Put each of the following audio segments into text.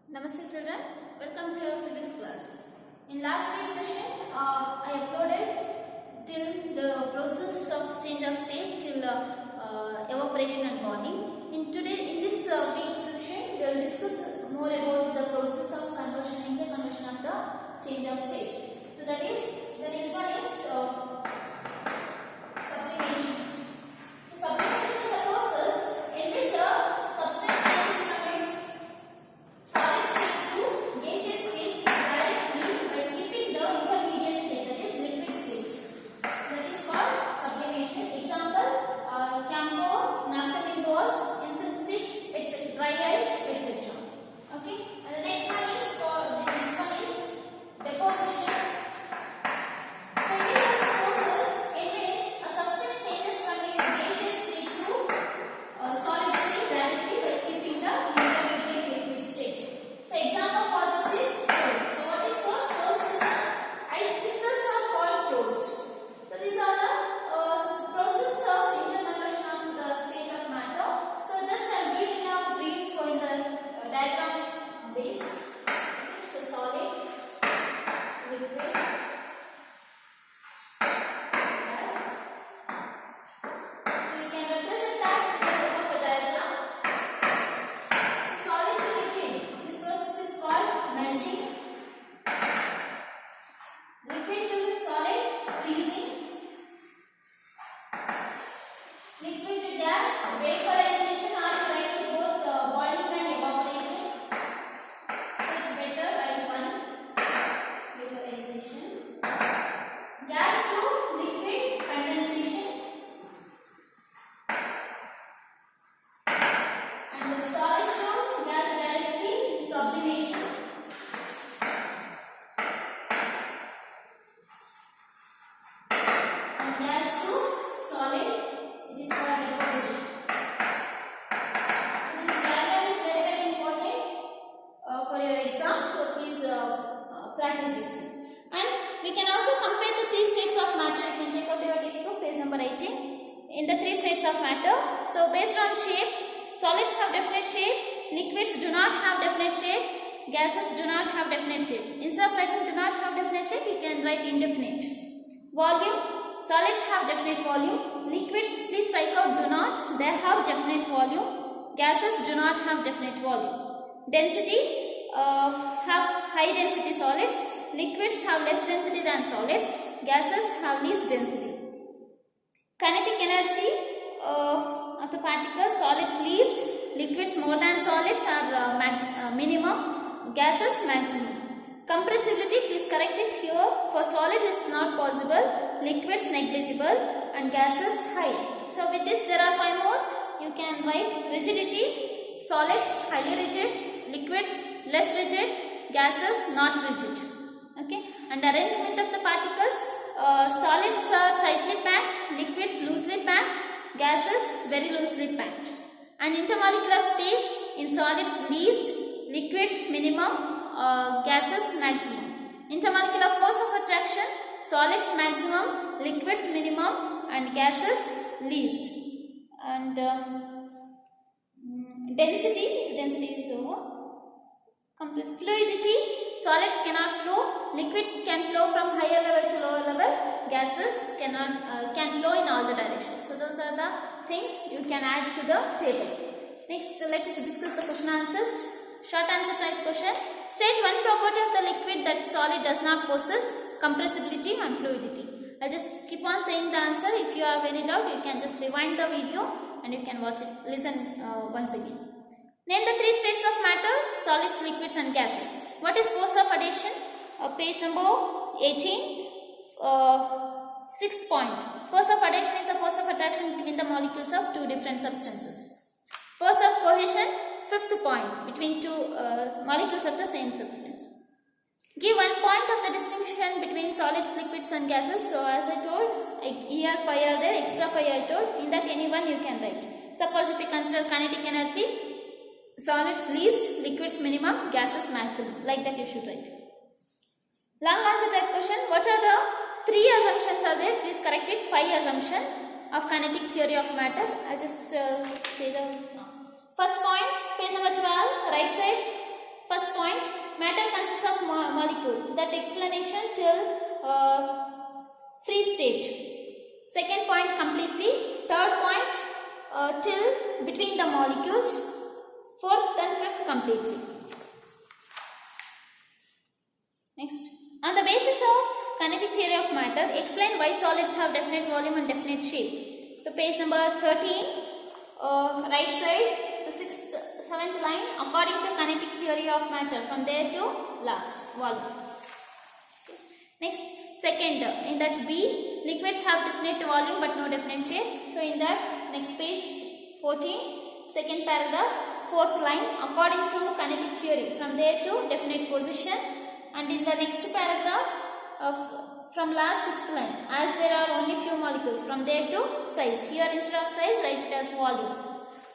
Namaste children, welcome to your physics class. In last week's session, I uploaded till the process of change of state till evaporation and bonding. In this week's session, we will discuss more about the process of conversion, interconversion of the change of state. So that is, the next one is sublimation. So sublimation is a process in which a substance changes from its solid state to gaseous state directly by skipping the intermediate state, that is liquid state. So that is called sublimation. Example: camphor, naphthalene balls, incense sticks, etc., dry ice, etc. Okay. And the next one is deposition. So this is a process in which a substance changes from its gaseous state to solid state directly by skipping the intermediate liquid state. So example for this is frost. So what is frost? Frost is the ice crystals are called frost. So these are the process of interconversion of the state of matter. So just I am giving a brief in the diagram base. So solid, liquid, gas. So you can represent that with the help of a diagram. So solid to liquid, this process is called melting. Liquid to solid, freezing. Liquid to gas, vaporization, or you write to both boiling and evaporation. So it's better write one, vaporization. Gas to liquid, condensation. And the solid to gas directly is sublimation. And gas to solid, it is called deposition. So this diagram is very, very important for your exam, so please practice it. And we can also compare the three states of matter. You can take out your textbook, page number 18. In the three states of matter, so based on shape, solids have definite shape, liquids do not have definite shape, gases do not have definite shape. Instead of writing do not have definite shape, you can write indefinite. Volume, solids have definite volume, liquids, please strike out do not, they have definite volume, gases do not have definite volume. Density, have high density solids, liquids have less density than solids, gases have least density. Kinetic energy of the particles, solids least, liquids more than solids are minimum, gases maximum. Compressibility, please correct it here. For solids it's not possible, liquids negligible, and gases high. So with this there are 5 more. You can write rigidity, solids highly rigid, liquids less rigid, gases not rigid. Okay. And arrangement of the particles, solids are tightly packed, liquids loosely packed, gases very loosely packed. And intermolecular space, in solids least, liquids minimum, gases maximum. Intermolecular force of attraction, solids maximum, liquids minimum, and gases least. And density is over. Fluidity, solids cannot flow, liquids can flow from higher level to lower level, gases can flow in all the directions. So those are the things you can add to the table. Next, let us discuss the question answers. Short answer type question. State one property of the liquid that solid does not possess: compressibility and fluidity. I'll just keep on saying the answer. If you have any doubt, you can just rewind the video and you can watch it, listen once again. Name the three states of matter: solids, liquids, and gases. What is force of adhesion? Page number 18, 6th point. Force of adhesion is the force of attraction between the molecules of two different substances. Force of cohesion, 5th point, between two molecules of the same substance. Give 1 point of the distinction between solids, liquids, and gases. So as I told, here 5 are there, extra 5 I told. In that any one you can write. Suppose if we consider kinetic energy, solids least, liquids minimum, gases maximum. Like that you should write. Long answer type question. What are the 3 assumptions are there? Please correct it. 5 assumption of kinetic theory of matter. I'll just say the first point, page number 12, right side. First point, matter consists of molecule. That explanation till free state. Second point, completely. Third point, till between the molecules. Fourth and fifth, completely. Next, on the basis of kinetic theory of matter, explain why solids have definite volume and definite shape. So page number 13, right side, the 7th line, according to kinetic theory of matter, from there to last, volume. Next, second, in that B, liquids have definite volume but no definite shape. So in that, next page, 14, second paragraph, 4th line, according to kinetic theory, from there to definite position. And in the next paragraph, from last 6th line, as there are only few molecules, from there to size. Here instead of size, write it as volume.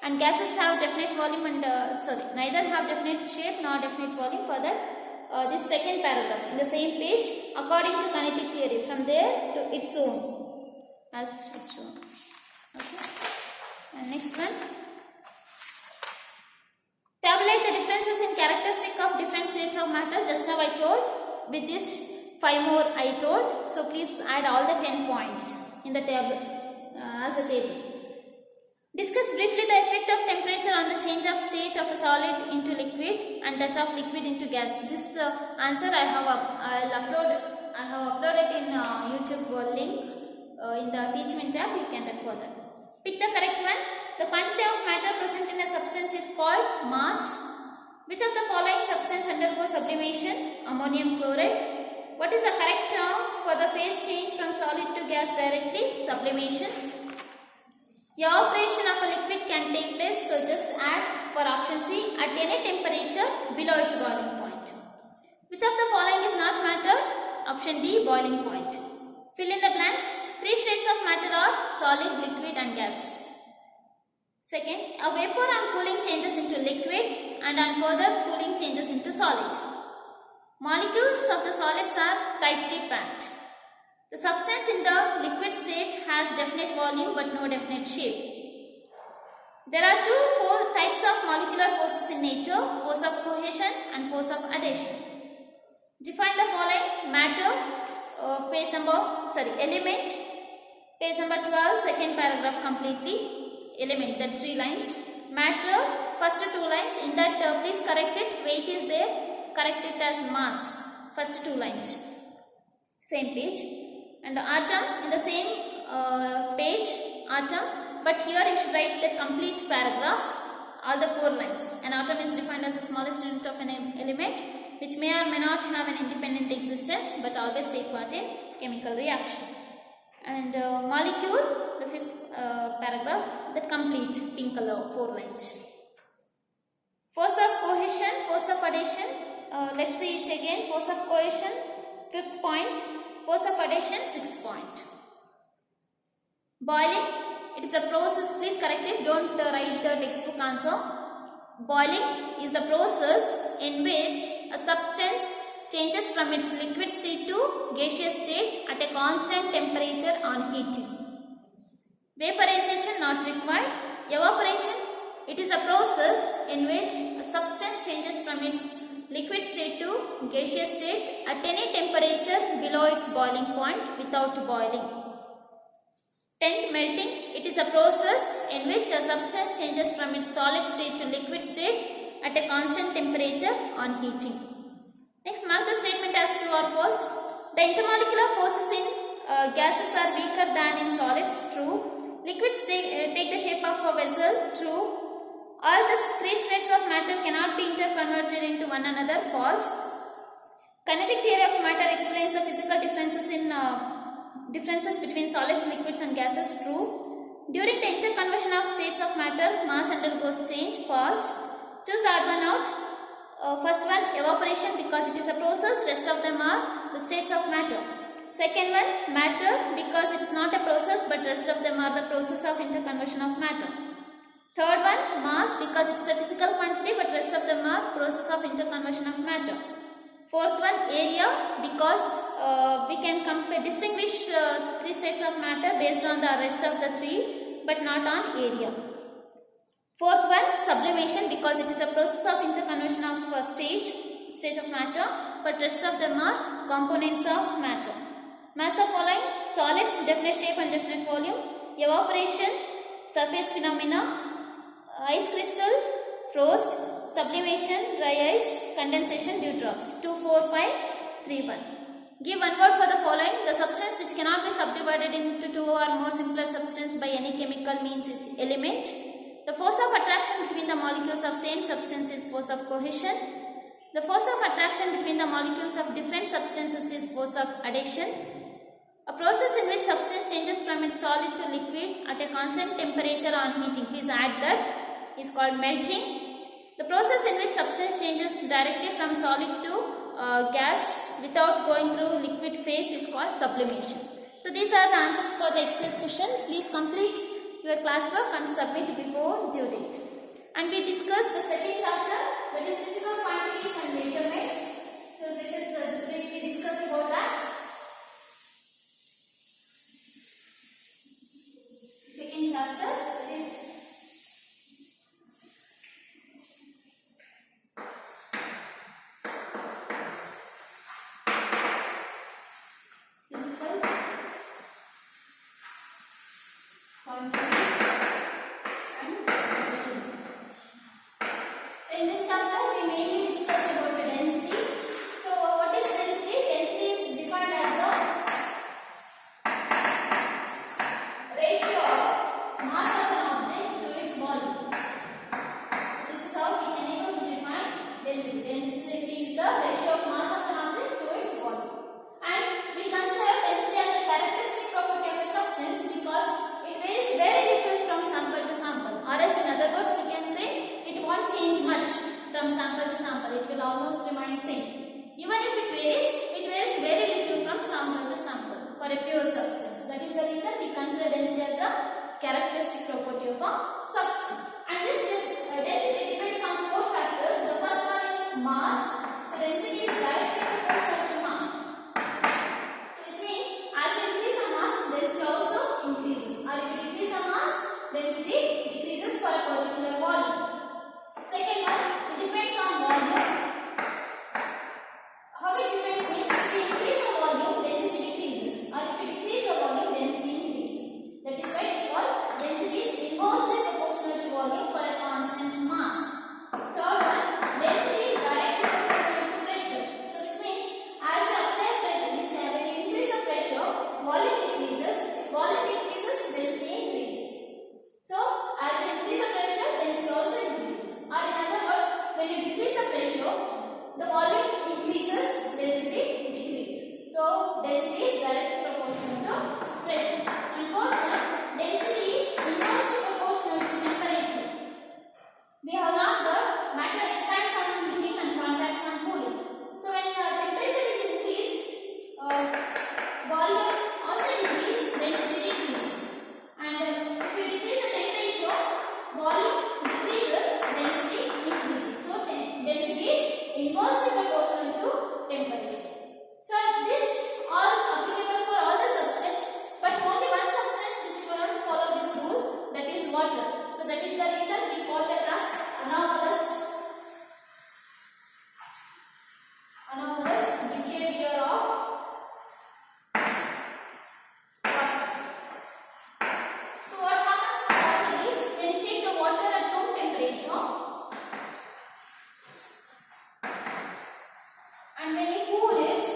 And gases have definite volume and, neither have definite shape nor definite volume. For that, this second paragraph in the same page, according to kinetic theory, from there to its own, as its own. Okay. And next one, tabulate the differences in characteristic of different states of matter. Just now I told, with this 5 more I told. So please add all the 10 points in the table as a table. Discuss briefly the effect of temperature on the change of state of a solid into liquid and that of liquid into gas. This answer I have uploaded in YouTube link in the Teachment tab. You can refer that. Pick the correct one. The quantity of matter present in a substance is called mass. Which of the following substance undergoes sublimation? Ammonium chloride. What is the correct term for the phase change from solid to gas directly? Sublimation. Evaporation of a liquid can take place, so just add for option C, at any temperature below its boiling point. Which of the following is not matter? Option D, boiling point. Fill in the blanks. 3 states of matter are solid, liquid and gas. Second, a vapor on cooling changes into liquid and on further cooling changes into solid. Molecules of the solids are tightly packed. The substance in the liquid state has definite volume but no definite shape. There are 4 types of molecular forces in nature, force of cohesion and force of adhesion. Define the following. Matter, element, page number 12, second paragraph completely. Element, that 3 lines. Matter, first 2 lines, in that please correct it, weight is there, correct it as mass, first 2 lines. Same page. And the atom, in the same page, atom, but here you should write that complete paragraph, all the 4 lines. An atom is defined as the smallest unit of an element, which may or may not have an independent existence, but always take part in chemical reaction. And molecule, the 5th paragraph, that complete pink color, 4 lines. Force of cohesion, force of adhesion, let's see it again. Force of cohesion, 5th point. Force of adhesion, 6th point. Boiling, it is a process, please correct it, don't write the textbook answer. Boiling is the process in which a substance changes from its liquid state to gaseous state at a constant temperature on heating. Vaporization, not required. Evaporation, it is a process in which a substance changes from its liquid state to gaseous state at any temperature below its boiling point without boiling. 10th, melting. It is a process in which a substance changes from its solid state to liquid state at a constant temperature on heating. Next, mark the statement as true or false. The intermolecular forces in gases are weaker than in solids. True. Liquids take the shape of a vessel. True. All the 3 states of matter cannot be interconverted into one another. False. Kinetic theory of matter explains the physical differences between solids, liquids and gases. True. During the interconversion of states of matter, mass undergoes change. False. Choose the odd one out. First one, evaporation, because it is a process. Rest of them are the states of matter. Second one, matter, because it is not a process but rest of them are the process of interconversion of matter. Third one, mass, because it is a physical quantity but rest of them are process of interconversion of matter. Fourth one, area, because we can distinguish 3 states of matter based on the rest of the 3 but not on area. Fourth one, sublimation, because it is a process of interconversion of state of matter, but rest of them are components of matter. Mass of following: solids, definite shape and definite volume; evaporation, surface phenomena; ice crystal, frost; sublimation, dry ice; condensation, dewdrops. 2, 4, 5, 3, 1. Give one word for the following. The substance which cannot be subdivided into two or more simpler substance by any chemical means is element. The force of attraction between the molecules of same substance is force of cohesion. The force of attraction between the molecules of different substances is force of adhesion. A process in which substance changes from its solid to liquid at a constant temperature on heating, please add that, is called melting. The process in which substance changes directly from solid to gas without going through liquid phase is called sublimation. So these are the answers for the exercise question. Please complete your classwork and submit before due date. And we discussed the second chapter, that is physical quantities and measurement. So let us briefly discuss about that. Second chapter, that is physical quantities and measurement. So in this chapter we mainly discuss about the density. So what is density? Density is defined as the ratio of mass of an object to its volume. So this is how we can able to define density. Density is the ratio of mass of an object to its volume. And we consider density as a characteristic property of a substance because it varies very little from sample to sample. Or else in other words we can say it won't change much from sample to sample. It will almost remain same. Even if it varies very little from sample to sample for a pure substance. That is the reason we consider density as the characteristic property of a substance. And this density depends on four factors. The first one is mass. So density is directly proportional to mass. So which means as you increase the mass, density also increases. Or if you decrease the mass, density decreases for a particular volume. Second one, it depends on volume. How it depends means if you increase the volume, density decreases. Or if you decrease the volume, density increases. That is why we call density is inversely proportional to volume for a constant mass. Third one, density is directly proportional to pressure. So which means as you apply pressure, means when you increase the pressure, volume decreases. If volume decreases, density increases. So as you increase the pressure, density also increases. Or in other words, when you decrease the pressure, the volume increases, density decreases. So density is directly proportional to pressure. And fourth one, density is inversely proportional to temperature. We have learned that matter expands on heating and contracts on cooling. So when the temperature is increased, volume also increases, density decreases. And if you decrease the temperature, volume decreases, density increases. So density is inversely proportional to temperature. So this all applicable for all the substances, but only one substance which will follow this rule, that is water. So that is the reason we call it as anomalous behavior of water. So what happens with water is when you take the water at room temperature and when you cool it,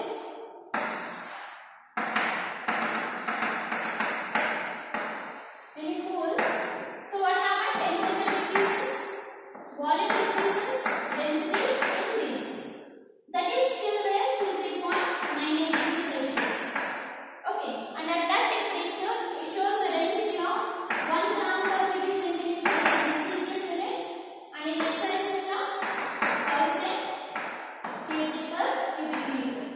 so what happens? Temperature decreases, volume decreases, density increases. That is still there to 3.98 degrees Celsius. Okay, and at that temperature, it shows a density of 1 gram per cubic centimeter Celsius unit, and in SI system, I will say kg per cubic meter.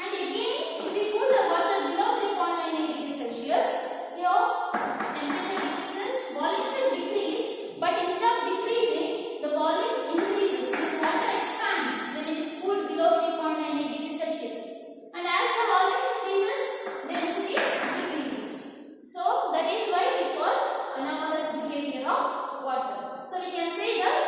And again, if we cool the water below 3.98 degrees Celsius, your temperature decreases, volume should decrease, but instead of decreasing, the volume increases. This water expands when it is cooled below 3.98 degrees Celsius. And as the volume increases, density decreases. So that is why we call anomalous behavior of water. So we can say that